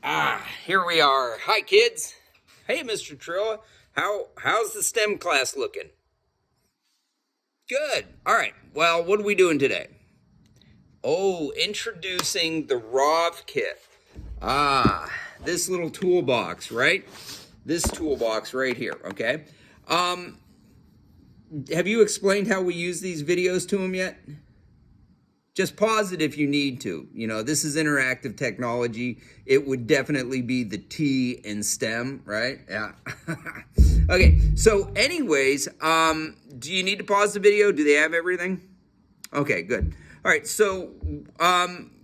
Here we are. Hi, kids. Hey, Mr. Trilla. How's the STEM class looking? Good. All right. Well, what are we doing today? Oh, introducing the ROV kit. This little toolbox, right? This toolbox right here, okay? Um, have you explained how we use these videos to them yet? Just pause it if you need to. You know, this is interactive technology. It would definitely be the T in STEM, right? Yeah. Okay, so anyways, do you need to pause the video? Do they have everything? Okay, good. All right, so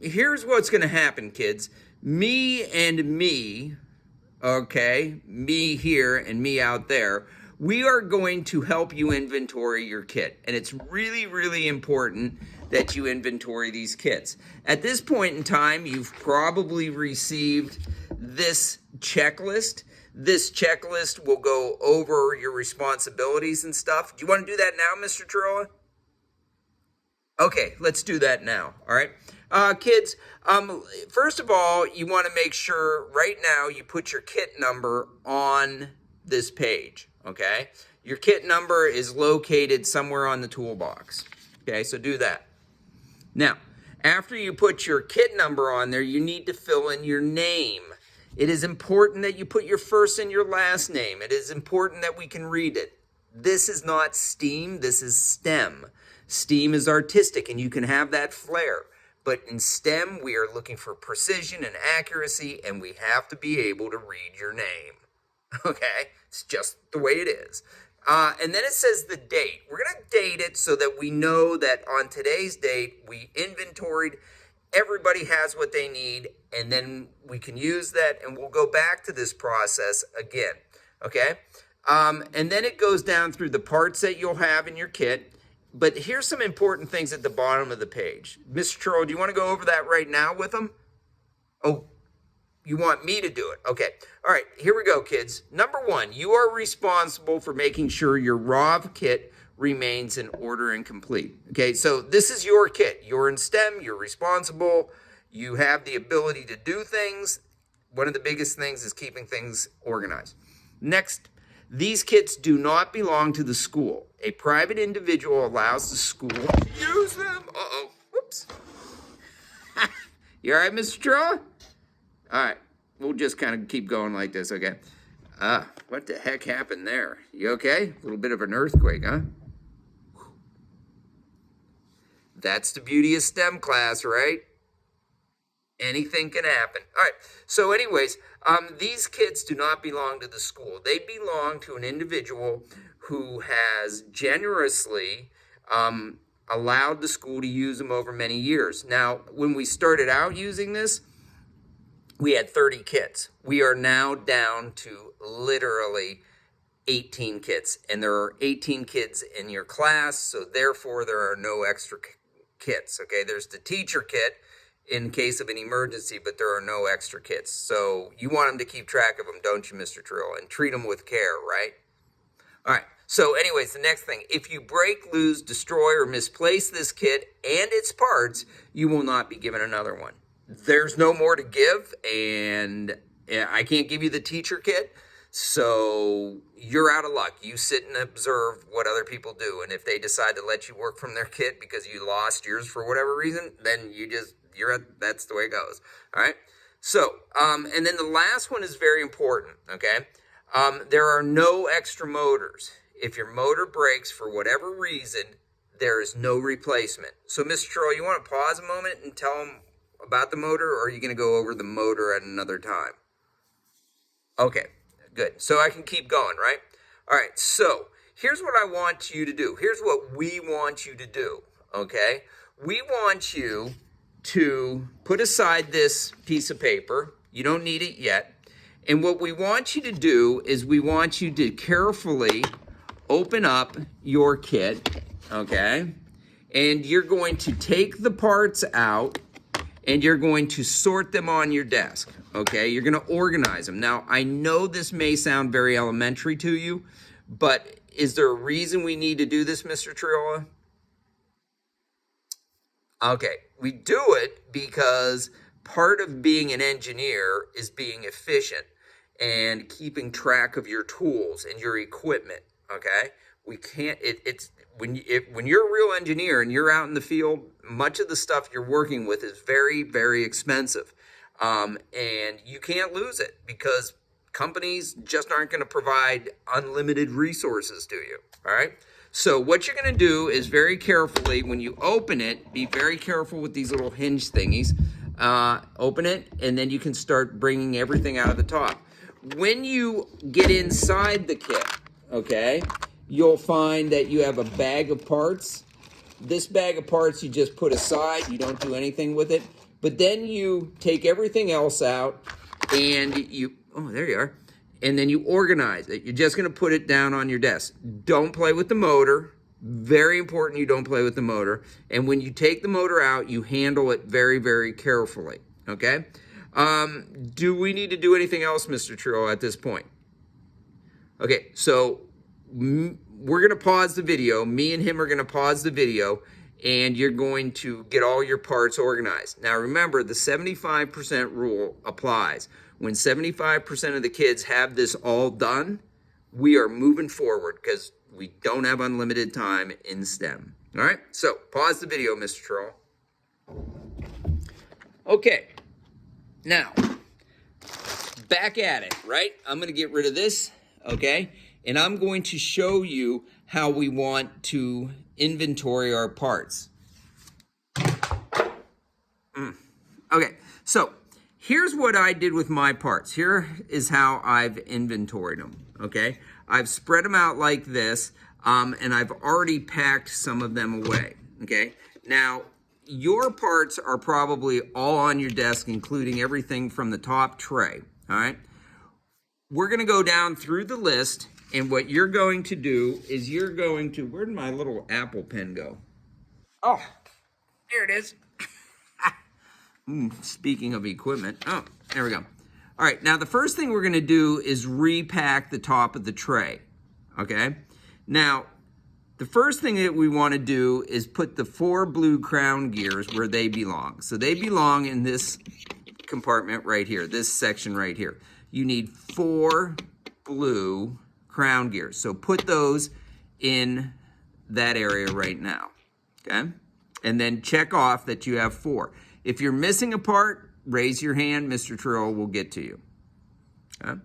here's what's going to happen, kids. Me and me, okay, me here and me out there, we are going to help you inventory your kit. And it's really, really important that you inventory these kits. At this point in time, you've probably received this checklist. This checklist will go over your responsibilities and stuff. Do you want to do that now, Mr. Troa? Okay, let's do that now, all right? Kids, first of all, you want to make sure right now you put your kit number on this page, okay? Your kit number is located somewhere on the toolbox, okay? So do that. Now, after you put your kit number on there, you need to fill in your name. It is important that you put your first and your last name. It is important that we can read it. This is not STEAM, this is STEM. STEAM is artistic, and you can have that flair. But in STEM, we are looking for precision and accuracy, and we have to be able to read your name. Okay? It's just the way it is. And then it says the date. We're going to date it so that we know that on today's date, we inventoried, everybody has what they need, and then we can use that, and we'll go back to this process again. Okay? And then it goes down through the parts that you'll have in your kit. But here's some important things at the bottom of the page. Mr. Churro, do you want to go over that right now with them? Oh, you want me to do it? Okay. All right, here we go, kids. Number one, you are responsible for making sure your ROV kit remains in order and complete. Okay, so this is your kit. You're in STEM, you're responsible, you have the ability to do things. One of the biggest things is keeping things organized. Next, these kits do not belong to the school. A private individual allows the school to use them. Uh-oh. Whoops. You all right, Mr. Straw? All right. We'll just kind of keep going like this, okay? What the heck happened there? You okay? A little bit of an earthquake, huh? That's the beauty of STEM class, right? Anything can happen. All right. So anyways, these kits do not belong to the school. They belong to an individual who has generously allowed the school to use them over many years. Now, when we started out using this, we had 30 kits. We are now down to literally 18 kits. And there are 18 kids in your class, so therefore there are no extra kits. Okay, there's the teacher kit in case of an emergency, but there are no extra kits. So you want them to keep track of them, don't you, Mr. Trill? And treat them with care, right? All right. So anyways, the next thing, if you break, lose, destroy, or misplace this kit and its parts, you will not be given another one. There's no more to give, and I can't give you the teacher kit, so you're out of luck. You sit and observe what other people do, and if they decide to let you work from their kit because you lost yours for whatever reason, then that's the way it goes. All right. So, and then the last one is very important. Okay. There are no extra motors. If your motor breaks for whatever reason, there is no replacement. So, Mr. Troll, you want to pause a moment and tell them about the motor, or are you going to go over the motor at another time? Okay, good. So I can keep going, right? All right. So here's what I want you to do. Here's what we want you to do. Okay. We want you to put aside this piece of paper. You don't need it yet. And what we want you to do is we want you to carefully open up your kit, okay? And you're going to take the parts out and you're going to sort them on your desk, okay? You're going to organize them. Now, I know this may sound very elementary to you, but is there a reason we need to do this, Mr. Triola? Okay, we do it because part of being an engineer is being efficient and keeping track of your tools and your equipment. Okay, we can't. It's when you're a real engineer and you're out in the field, much of the stuff you're working with is very, very expensive, and you can't lose it because companies just aren't going to provide unlimited resources to you. All right. So what you're going to do is very carefully, when you open it, be very careful with these little hinge thingies. Open it, and then you can start bringing everything out of the top. When you get inside the kit, okay, you'll find that you have a bag of parts. This bag of parts you just put aside. You don't do anything with it. But then you take everything else out, and oh, there you are. And then you organize it. You're just going to put it down on your desk. Don't play with the motor. Very important you don't play with the motor. And when you take the motor out, you handle it very, very carefully. Okay? Do we need to do anything else, Mr. Trillo, at this point? Okay, so we're going to pause the video. Me and him are going to pause the video, and you're going to get all your parts organized. Now, remember, the 75% rule applies. When 75% of the kids have this all done, we are moving forward because we don't have unlimited time in STEM. All right, so pause the video, Mr. Troll. Okay, now, back at it, right? I'm going to get rid of this, okay? And I'm going to show you how we want to inventory our parts. Okay, so here's what I did with my parts. Here is how I've inventoried them, okay? I've spread them out like this, and I've already packed some of them away, okay? Now, your parts are probably all on your desk, including everything from the top tray, all right? We're going to go down through the list, and what you're going to do is you're going to, where did my little Apple pen go? Oh, there it is. Speaking of equipment, oh, there we go. All right, now the first thing we're going to do is repack the top of the tray, okay? Now, the first thing that we want to do is put the 4 blue crown gears where they belong. So they belong in this compartment right here, this section right here. You need 4 blue crown gears. So put those in that area right now, okay? And then check off that you have 4. If you're missing a part, raise your hand. Mr. Trillo will get to you. Okay?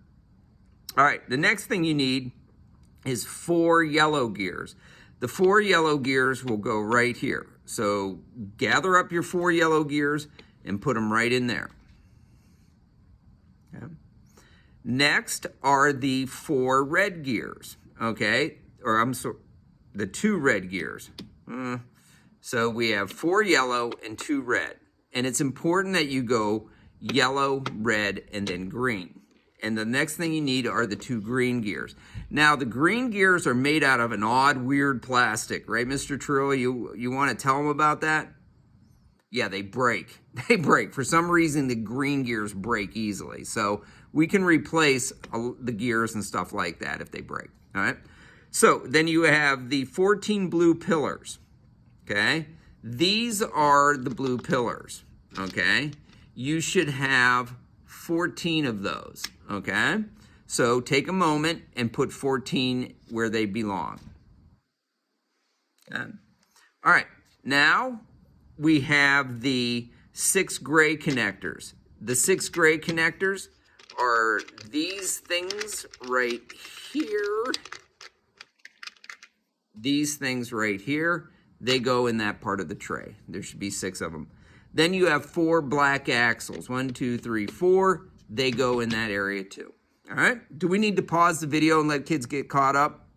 All right, the next thing you need is 4 yellow gears. The 4 yellow gears will go right here. So gather up your 4 yellow gears and put them right in there. Okay? Next are the 4 red gears, okay? Or the 2 red gears. So we have 4 yellow and 2 red. And it's important that you go yellow, red, and then green. And the next thing you need are the 2 green gears. Now, the green gears are made out of an odd, weird plastic, right, Mr. Trillo? You want to tell them about that? Yeah, they break. They break. For some reason, the green gears break easily. So we can replace the gears and stuff like that if they break, all right? So then you have the 14 blue pillars, okay? These are the blue pillars, okay? You should have 14 of those, okay? So take a moment and put 14 where they belong. Okay. All right, now we have the 6 gray connectors. The 6 gray connectors are these things right here. These things right here. They go in that part of the tray. There should be 6 of them. Then you have 4 black axles. 1, 2, 3, 4. They go in that area too. All right. Do we need to pause the video and let kids get caught up?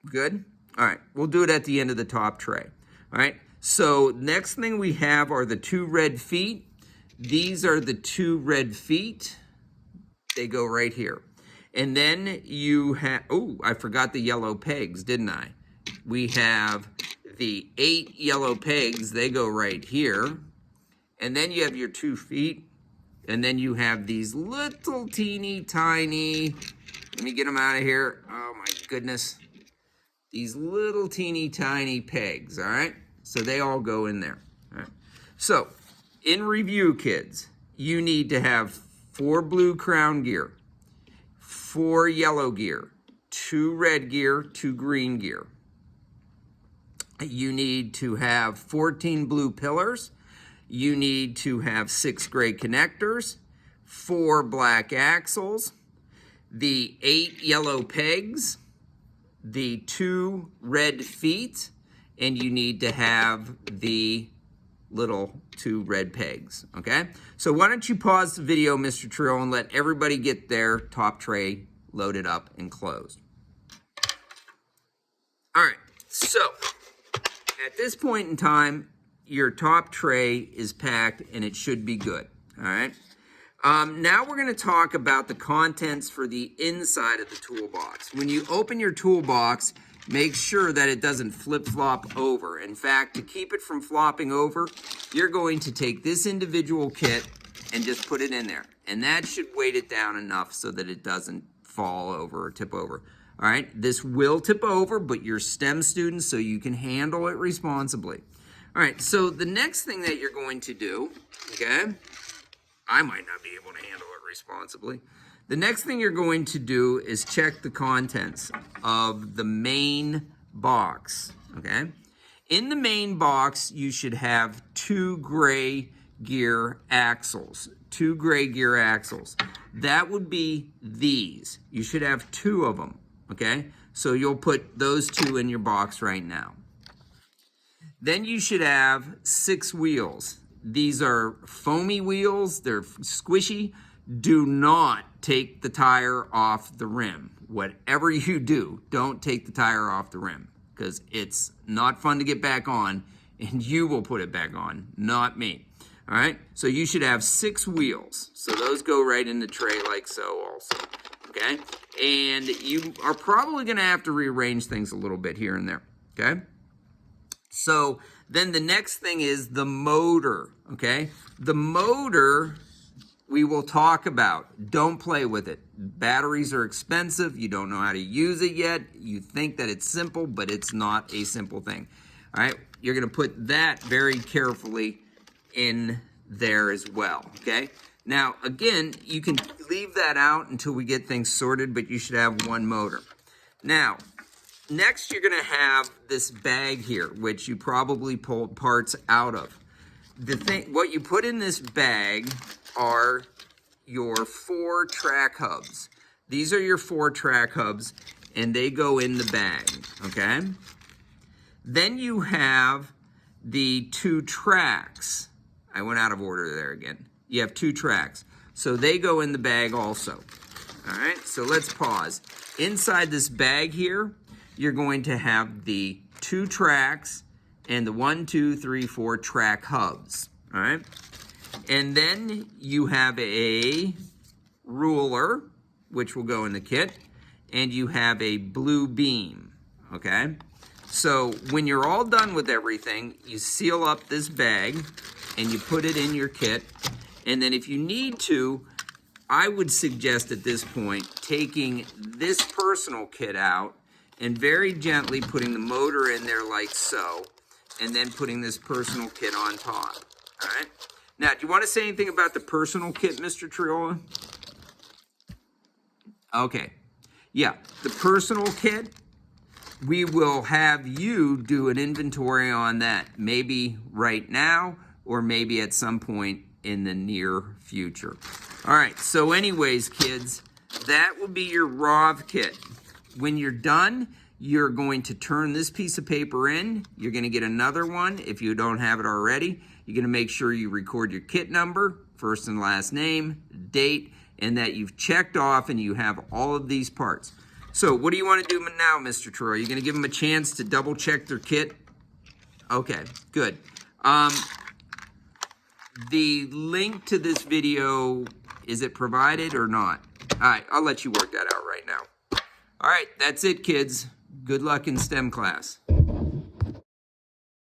Good. All right. We'll do it at the end of the top tray. All right. So next thing we have are the 2 red feet. These are the 2 red feet. They go right here. And then you have, oh, I forgot the yellow pegs, didn't I? We have the 8 yellow pegs. They go right here. And then you have your 2 feet. And then you have these little teeny tiny, let me get them out of here. Oh my goodness. These little teeny tiny pegs, all right? So they all go in there. All right. So in review, kids, you need to have 4 blue crown gear, 4 yellow gear, 2 red gear, 2 green gear. You need to have 14 blue pillars. You need to have 6 gray connectors, 4 black axles, the 8 yellow pegs, the 2 red feet, and you need to have the little 2 red pegs, okay? So why don't you pause the video, Mr. Trio, and let everybody get their top tray loaded up and closed. All right, so at this point in time, your top tray is packed and it should be good, all right? Now we're going to talk about the contents for the inside of the toolbox. When you open your toolbox, make sure that it doesn't flip-flop over. In fact, to keep it from flopping over, you're going to take this individual kit and just put it in there. And that should weight it down enough so that it doesn't fall over or tip over. All right, this will tip over, but you're STEM students, so you can handle it responsibly. All right, so the next thing that you're going to do, okay, I might not be able to handle it responsibly. The next thing you're going to do is check the contents of the main box, okay? In the main box, you should have 2 gray gear axles, 2 gray gear axles. That would be these. You should have 2 of them, okay? So you'll put those 2 in your box right now. Then you should have 6 wheels. These are foamy wheels, they're squishy. Do not take the tire off the rim. Whatever you do, don't take the tire off the rim because it's not fun to get back on and you will put it back on, not me. All right, so you should have 6 wheels. So those go right in the tray like so also, okay? And you are probably gonna have to rearrange things a little bit here and there, okay? So then the next thing is the motor, okay? The motor we will talk about. Don't play with it. Batteries are expensive. You don't know how to use it yet. You think that it's simple, but it's not a simple thing. All right, you're gonna put that very carefully in there as well, okay? Now, again, you can leave that out until we get things sorted, but you should have 1 motor. Now, next, you're gonna have this bag here, which you probably pulled parts out of. What you put in this bag are your 4 track hubs. These are your 4 track hubs, and they go in the bag, okay? Then you have the 2 tracks. I went out of order there again. You have 2 tracks. So they go in the bag also. All right, so let's pause. Inside this bag here, you're going to have the 2 tracks and the 1, 2, 3, 4 track hubs, all right? And then you have a ruler, which will go in the kit, and you have a blue beam, okay? So when you're all done with everything, you seal up this bag and you put it in your kit. And then if you need to, I would suggest at this point taking this personal kit out and very gently putting the motor in there like so, and then putting this personal kit on top, all right? Now, do you want to say anything about the personal kit, Mr. Triola? Okay, yeah, the personal kit, we will have you do an inventory on that, maybe right now or maybe at some point in the near future. All right, so anyways, kids, that will be your ROV kit. When you're done, you're going to turn this piece of paper in. You're going to get another one if you don't have it already. You're going to make sure you record your kit number, first and last name, date, and that you've checked off and you have all of these parts. So what do you want to do now, Mr. Troy? Are you going to give them a chance to double check their kit? Okay, good. The link to this video, is it provided or not? All right, I'll let you work that out right now. All right, that's it, kids. Good luck in STEM class.